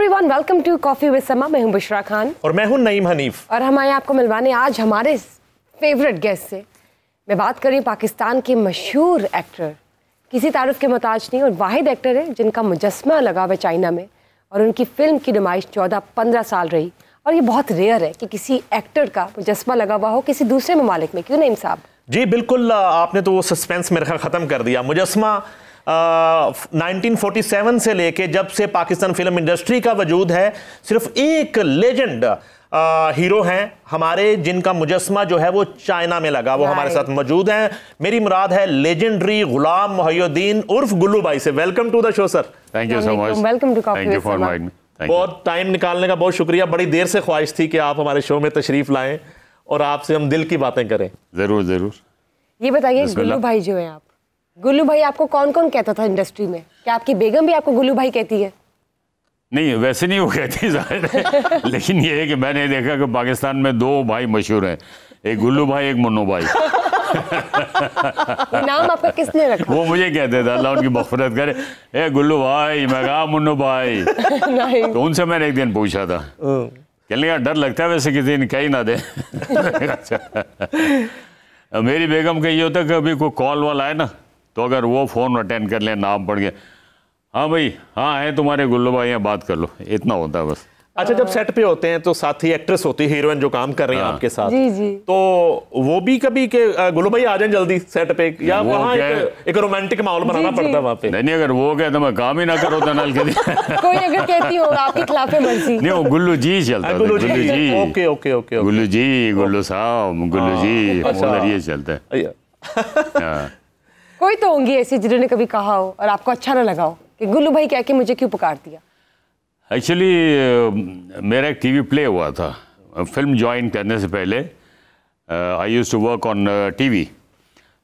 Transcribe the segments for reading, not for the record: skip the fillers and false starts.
Everyone, welcome to coffee with Sama. मैं हूं बुशरा खान और मैं हूं नईम हनीफ और हम आए आपको मिलवाने आज हमारे फेवरेट गेस्ट से। मैं बात कर रही हूं पाकिस्तान के मशहूर एक्टर, किसी तारुफ के मोहताज नहीं और वाहिद एक्टर है जिनका मुजस्मा लगा हुआ है चाइना में और उनकी फिल्म की नुमाइश 14-15 साल रही। और ये बहुत रेयर है कि किसी एक्टर का मुजस्मा लगा हुआ हो किसी दूसरे ममालिक में। क्यों नईम साहब? जी बिल्कुल, आपने तो वो सस्पेंस मेरे ख्याल ख़त्म कर दिया। मुजस्मा 1947 से लेके जब से पाकिस्तान फिल्म इंडस्ट्री का वजूद है, सिर्फ एक लेजेंड हीरो हैं हमारे जिनका मुजस्मा जो है वो चाइना में लगा, वो हमारे साथ मौजूद हैं। मेरी मुराद है लेजेंडरी गुलाम मोहिउद्दीन उर्फ गुल्लू भाई से। Welcome to the show sir. Thank you so much. Welcome to coffee with Sama. बहुत टाइम निकालने का बहुत शुक्रिया। बड़ी देर से ख्वाहिश थी कि आप हमारे शो में तशरीफ लाएं और आपसे हम दिल की बातें करें। जरूर जरूर। ये बताइए, गुल्लू भाई जो है, आप गुल्लू भाई आपको कौन कौन कहता था इंडस्ट्री में? क्या आपकी बेगम भी आपको गुल्लू भाई कहती है? नहीं, वैसे नहीं वो कहती जाहिर है लेकिन ये है कि मैंने देखा कि पाकिस्तान में दो भाई मशहूर हैं, एक गुल्लू भाई एक मुन्नू भाई। नाम आपका किसने रखा? वो मुझे कहते थे, अल्लाह उनकी मग़फ़िरत करे, ए गुल्लू भाई। मैं कहा मुन्नू भाई। तो उनसे मैंने एक दिन पूछा था, कहने का डर लगता है वैसे किसी दिन कहीं ना दे। मेरी बेगम का ये होता है कि अभी कोई कॉल वाला है ना, तो अगर वो फ़ोन अटेंड कर ले, नाम पढ़ के, हाँ भाई हाँ है तुम्हारे गुल्लू भाई, यहाँ बात कर लो, इतना होता है बस। अच्छा, जब सेट पे होते हैं तो साथी एक्ट्रेस होती है, हीरोइन जो काम कर रही है आपके साथ, जी जी, तो वो भी कभी के गुल्लू भाई आ जाएं जल्दी सेट पे, या वहाँ एक रोमांटिक माहौल बनाना पड़ता है वहाँ पे? नहीं, अगर वो कहे तो मैं काम ही ना करो तो नल के कोई अगर कहती हो आपके खिलाफ मर्जी। नहीं, वो गुल्लू जी चलता है। गुल्लू जी, ओके ओके ओके, गुल्लू जी, गुल्लू साहब, गुल्लू जी, उधर ये चलता है। कोई तो होंगी ऐसी जिन्होंने कभी कहा हो और आपको अच्छा ना लगा हो कि गुल्लू भाई कह के मुझे क्यों पुकार दिया? एक्चुअली मेरा एक टीवी प्ले हुआ था फिल्म ज्वाइन करने से पहले। I used to work on TV.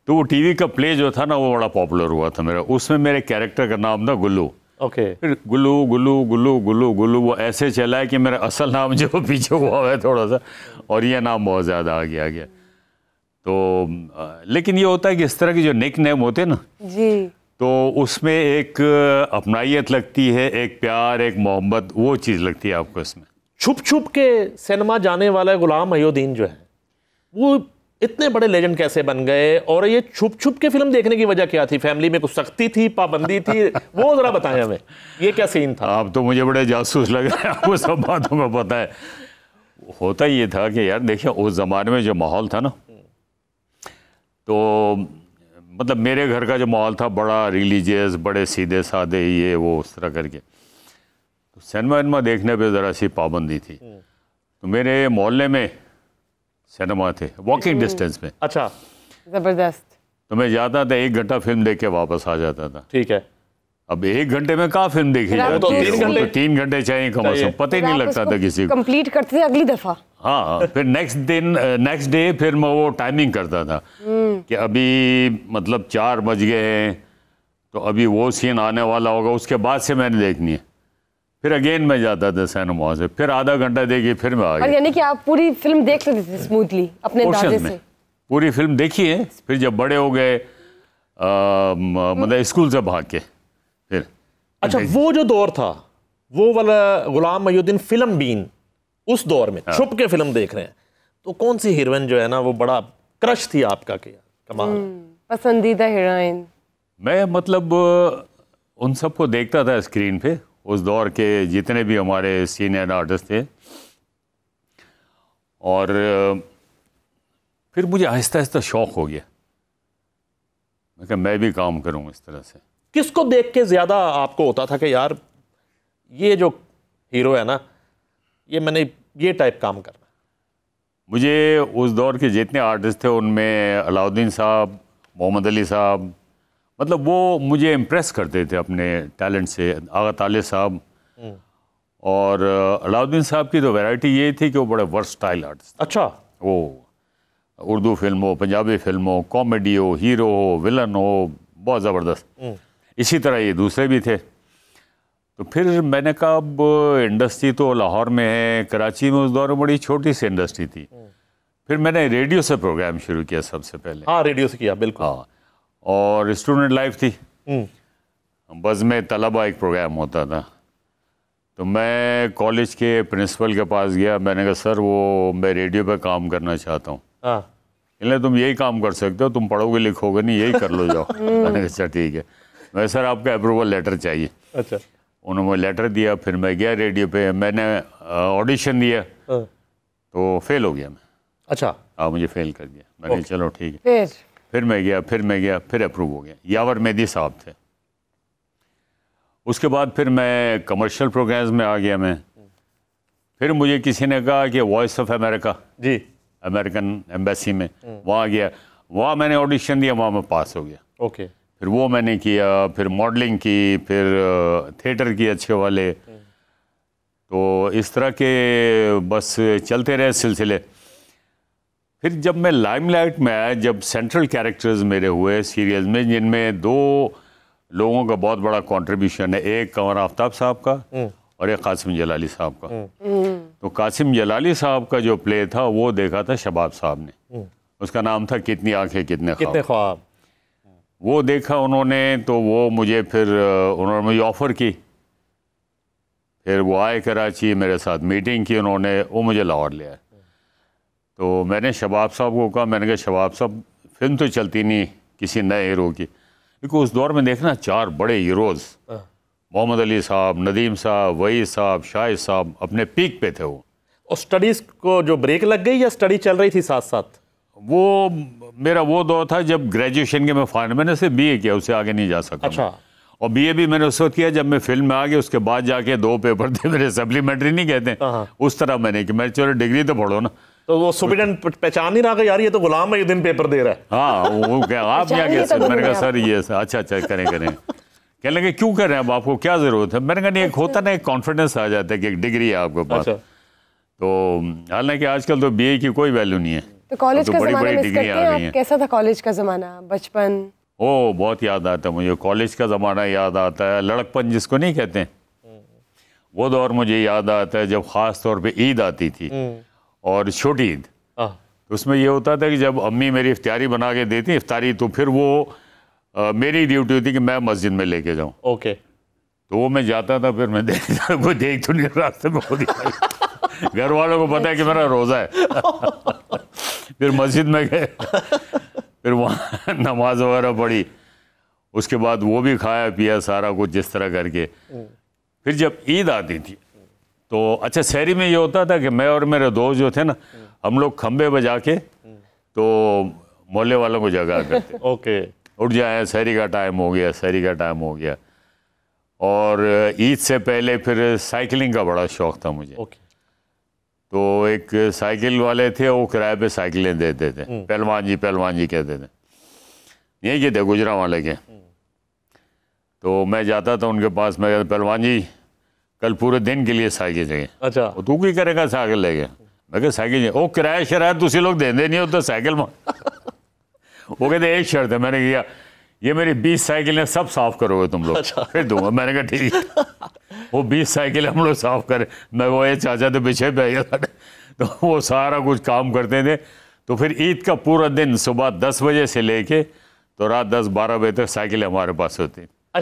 तो वो टीवी का प्ले जो था ना वो बड़ा पॉपुलर हुआ था मेरा। उसमें मेरे कैरेक्टर का नाम था गुल्लू। ओके। फिर गुल्लू गुल्लू गुल्लू गुल्लू गुल्लू वो ऐसे चला है कि मेरा असल नाम जो पीछे हुआ है थोड़ा सा, और ये नाम बहुत ज़्यादा आगे आ गया। तो लेकिन ये होता है कि इस तरह के जो निक नेम होते हैं ना जी, तो उसमें एक अपनाइयत लगती है, एक प्यार, एक मोहब्बत, वो चीज़ लगती है आपको इसमें। छुप छुप के सिनेमा जाने वाला गुलाम मोहिउद्दीन जो है वो इतने बड़े लेजेंड कैसे बन गए, और ये छुप छुप के फिल्म देखने की वजह क्या थी? फैमिली में कुछ सख्ती थी, पाबंदी थी? वो जरा बताएं हमें, ये क्या सीन था? आप तो मुझे बड़े जासूस लग रहे हैं, आपको सब बातों का पता है। होता ये था कि यार देखिए, उस ज़माने में जो माहौल था ना, तो मतलब मेरे घर का जो माहौल था बड़ा रिलीजियस, बड़े सीधे साधे, ये वो उस तरह करके, तो सिनेमा विनेमा देखने पे ज़रा सी पाबंदी थी। तो मेरे मोहल्ले में सिनेमा थे वॉकिंग डिस्टेंस में। अच्छा, जबरदस्त। तो मैं जाता था, 1 घंटा फिल्म देख के वापस आ जाता था। ठीक है। अब 1 घंटे में कहाँ फिल्म देखी जाती है? तो 3 घंटे चाहिए कम से कम, पता ही नहीं लगता था किसी को। कंप्लीट करते थे अगली दफा। हाँ, फिर नेक्स्ट डे फिर मैं वो टाइमिंग करता था कि अभी मतलब 4 बज गए हैं, तो अभी वो सीन आने वाला होगा, उसके बाद से मैंने देखनी है। फिर अगेन मैं जाता था सिनेमा से, फिर आधा घंटा देखी, फिर मैं आ गया। यानी कि आप पूरी फिल्म देख लेते थे स्मूथली अपने अंदाजे से? पूरी फिल्म देखी है। फिर जब बड़े हो गए, मतलब स्कूल से भाग के फिर। अच्छा, वो जो दौर था, वो वाला गुलाम मोहिउद्दीन फिल्म बीन, उस दौर में छुप के फिल्म देख रहे हैं, तो कौन सी हीरोइन जो है ना वो बड़ा क्रश थी आपका? क्या कमाल पसंदीदा हीरोइन? मैं मतलब उन सबको देखता था स्क्रीन पे, उस दौर के जितने भी हमारे सीनियर आर्टिस्ट थे, और फिर मुझे आहिस्ता आहिस्ता शौक़ हो गया, मैं कहा मैं भी काम करूँ इस तरह से। किसको देख के ज़्यादा आपको होता था कि यार ये जो हीरो है ना, ये मैंने ये टाइप काम करना? मुझे उस दौर के जितने आर्टिस्ट थे उनमें अलाउद्दीन साहब, मोहम्मद अली साहब, मतलब वो मुझे इम्प्रेस करते थे अपने टैलेंट से। आगा तालिब साहब, और अलाउद्दीन साहब की तो वैरायटी ये थी कि वो बड़े वर्सटाइल आर्टिस्ट। अच्छा। वो उर्दू फिल्म हो, पंजाबी फिल्म हो, कॉमेडी हो, हीरो हो, विलन हो, बहुत ज़बरदस्त। इसी तरह ये दूसरे भी थे। तो फिर मैंने कहा अब इंडस्ट्री तो लाहौर में है, कराची में उस दौर में बड़ी छोटी सी इंडस्ट्री थी। फिर मैंने रेडियो से प्रोग्राम शुरू किया सबसे पहले। हाँ, रेडियो से किया, बिल्कुल। हाँ, और स्टूडेंट लाइफ थी, बज़ में तलबा एक प्रोग्राम होता था। तो मैं कॉलेज के प्रिंसिपल के पास गया, मैंने कहा सर वो मैं रेडियो पे काम करना चाहता हूँ। कहने तुम यही काम कर सकते हो, तुम पढ़ोगे लिखोगे नहीं, यही कर लो जाओ। मैंने कहा अच्छा ठीक है। मैं सर आपका अप्रूवल लेटर चाहिए। अच्छा। उन्होंने लेटर दिया, फिर मैं गया रेडियो पे, मैंने ऑडिशन दिया तो फेल हो गया मैं। अच्छा। हाँ मुझे फेल कर दिया। मैंने चलो ठीक है। फिर मैं गया, फिर अप्रूव हो गया। यावर मेहदी साहब थे। उसके बाद फिर मैं कमर्शियल प्रोग्राम्स में आ गया मैं। फिर मुझे किसी ने कहा कि वॉइस ऑफ अमेरिका, जी अमेरिकन एम्बेसी में, वहाँ गया, वहाँ मैंने ऑडिशन दिया, वहाँ मैं पास हो गया। ओके। फिर वो मैंने किया, फिर मॉडलिंग की, फिर थिएटर की अच्छे वाले, तो इस तरह के बस चलते रहे सिलसिले। फिर जब मैं लाइमलाइट में आया, जब सेंट्रल कैरेक्टर्स मेरे हुए सीरियल्स में, जिनमें 2 लोगों का बहुत बड़ा कंट्रीब्यूशन है, एक कंवर आफ्ताब साहब का और एक कासिम जलाली साहब का। तो कासिम जलाली साहब का जो प्ले था वो देखा था शबाब साहब ने, उसका नाम था कितनी आंखें कितने ख्वाब। वो देखा उन्होंने, तो वो मुझे फिर उन्होंने मुझे ऑफ़र की। फिर वो आए कराची, मेरे साथ मीटिंग की उन्होंने, वो मुझे लाहौर ले आए। तो मैंने शबाब साहब को कहा, मैंने कहा शबाब साहब फिल्म तो चलती नहीं किसी नए हीरो की, क्योंकि उस दौर में देखना 4 बड़े हीरोज़, मोहम्मद अली साहब, नदीम साहब, वही साहब, शाहिद साहब अपने पीक पे थे वो। और स्टडीज़ को जो ब्रेक लग गई या स्टडी चल रही थी साथ साथ? वो मेरा वो दौर था जब ग्रेजुएशन के मैं फाइनल, मैंने सिर्फ BA किया, उससे आगे नहीं जा सका। अच्छा। और BA भी मैंने उस वक्त किया जब मैं फिल्म में आ गया, उसके बाद जाके 2 पेपर थे मेरे, सप्लीमेंट्री नहीं कहते, उस तरह मैंने कि मैं चलो डिग्री तो पढ़ो ना। तो वो सुप्रीडेंट पहचान नहीं रहा कि यार ये तो गुलाम है, ये दिन पेपर दे रहा है। हाँ वो क्या आप क्या कह सकते? मैंने कहा सर ये अच्छा करें। कहने लगे क्यों कर रहे हैं अब, आपको क्या जरूरत है? मैंने कहा नहीं, एक होता ना, एक कॉन्फिडेंस आ जाता है कि एक डिग्री है आपके पास। तो हालांकि आजकल तो BA की कोई वैल्यू नहीं है। तो कॉलेज का ज़माना मिस करते हैं आप? कैसा था कॉलेज का ज़माना, बचपन? ओ बहुत याद आता है मुझे, कॉलेज का ज़माना याद आता है, लड़कपन जिसको नहीं कहते, वो दौर मुझे याद आता है जब ख़ास तौर पे ईद आती थी और छोटी ईद। तो उसमें ये होता था कि जब अम्मी मेरी इफ्तारी बना के देती इफ्तारी, तो फिर वो मेरी ड्यूटी होती कि मैं मस्जिद में लेके जाऊँ। ओके। तो वो मैं जाता था, फिर मैं देखता कोई देख तो नहीं रास्ते में खुद ही घर वालों को पता है कि मेरा रोज़ा है। फिर मस्जिद में गए, फिर वहाँ नमाज वगैरह पढ़ी, उसके बाद वो भी खाया पिया सारा कुछ जिस तरह करके। फिर जब ईद आती थी तो अच्छा सहरी में ये होता था कि मैं और मेरे दोस्त जो थे ना, हम लोग खंबे बजा के तो मोहल्ले वालों को जगा करते। ओके। उठ जाए, सहरी का टाइम हो गया, सहरी का टाइम हो गया। और ईद से पहले फिर साइकिलिंग का बड़ा शौक़ था मुझे। ओके। तो एक साइकिल वाले थे, वो किराए पे साइकिलें देते थे, पहलवान जी कहते थे, यही के थे गुजरांवाले के। तो मैं जाता था उनके पास, मैं कहता पहलवान जी कल पूरे दिन के लिए साइकिल चाहिए। अच्छा। तू की करेगा साइकिल लेके? मैं कहा साइकिल ओ किराया शराया तुसी लोग देंदे नहीं हो तो साइकिल में। वो कहते एक शर्त है। मैंने कहा ये मेरी 20 साइकिलें सब साफ करोगे तुम लोग। अच्छा। फिर दूंगा। मैंने कहा ठीक है। वो 20 साइकिलें हम लोग साफ करें। मैं वो ये चाचा तो पीछे पे गया, तो वो सारा कुछ काम करते थे। तो फिर ईद का पूरा दिन सुबह 10 बजे से लेके तो रात 10-12 बजे तक साइकिलें हमारे पास होती।